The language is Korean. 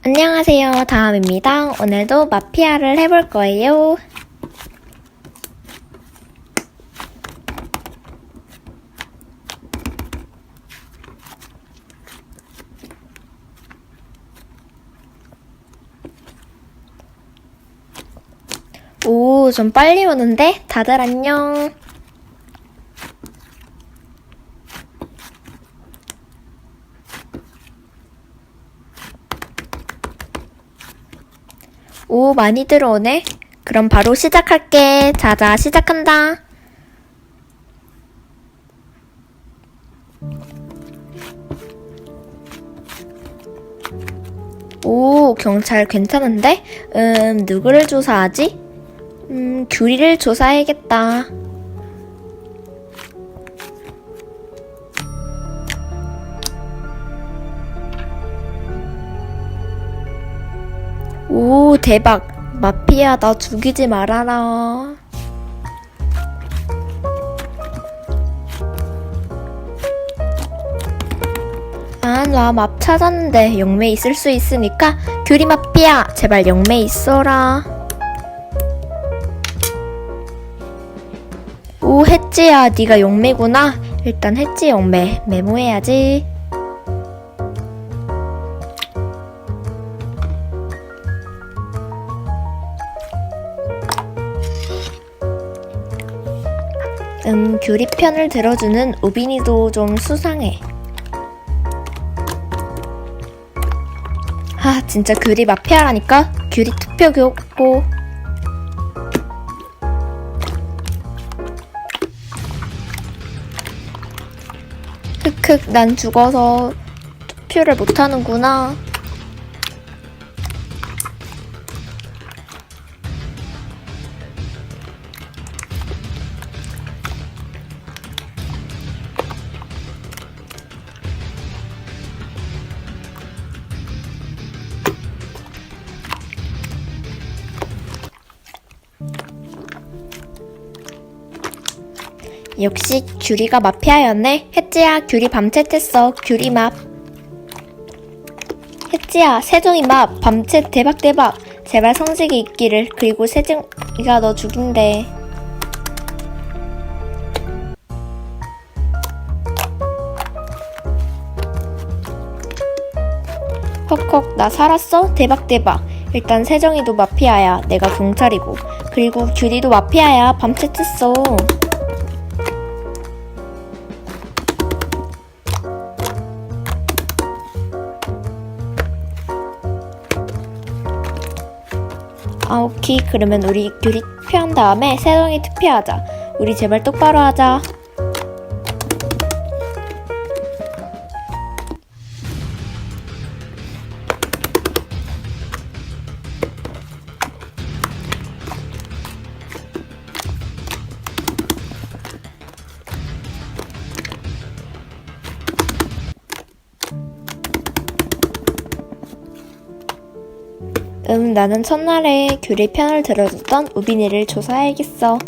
안녕하세요, 다음입니다. 오늘도 마피아를 해볼 거예요. 오, 좀 빨리 오는데? 다들 안녕. 오, 많이 들어오네. 그럼 바로 시작할게. 자자, 시작한다. 오, 경찰 괜찮은데? 누구를 조사하지? 규리를 조사해야겠다. 오, 대박. 마피아 나 죽이지 말아라. 아, 나 맙 찾았는데 영매 있을 수 있으니까 규리 마피아 제발 영매 있어라. 오, 혜찌야 네가 영매구나. 일단 혜찌 영매 메모해야지. 규리 편을 들어주는 우빈이도 좀 수상해. 아, 진짜 규리 마피아라니까. 규리 투표 교고. 흑흑, 난 죽어서 투표를 못하는구나. 역시 규리가 마피아였네. 혜찌야, 규리 밤챗했어. 규리 맙. 혜찌야, 세종이 맙. 밤챗 대박. 제발 성직이 있기를. 그리고 세종이가 너 죽인대. 헉헉, 나 살았어? 대박. 일단 세정이도 마피아야. 내가 경찰이고. 그리고 규리도 마피아야. 밤챗했어. 아, 오케이. 그러면 우리 규리 투표한 다음에 세정이 투표하자. 우리 제발 똑바로 하자. 나는 첫날에 규리 편을 들어줬던 우빈이를 조사해야겠어.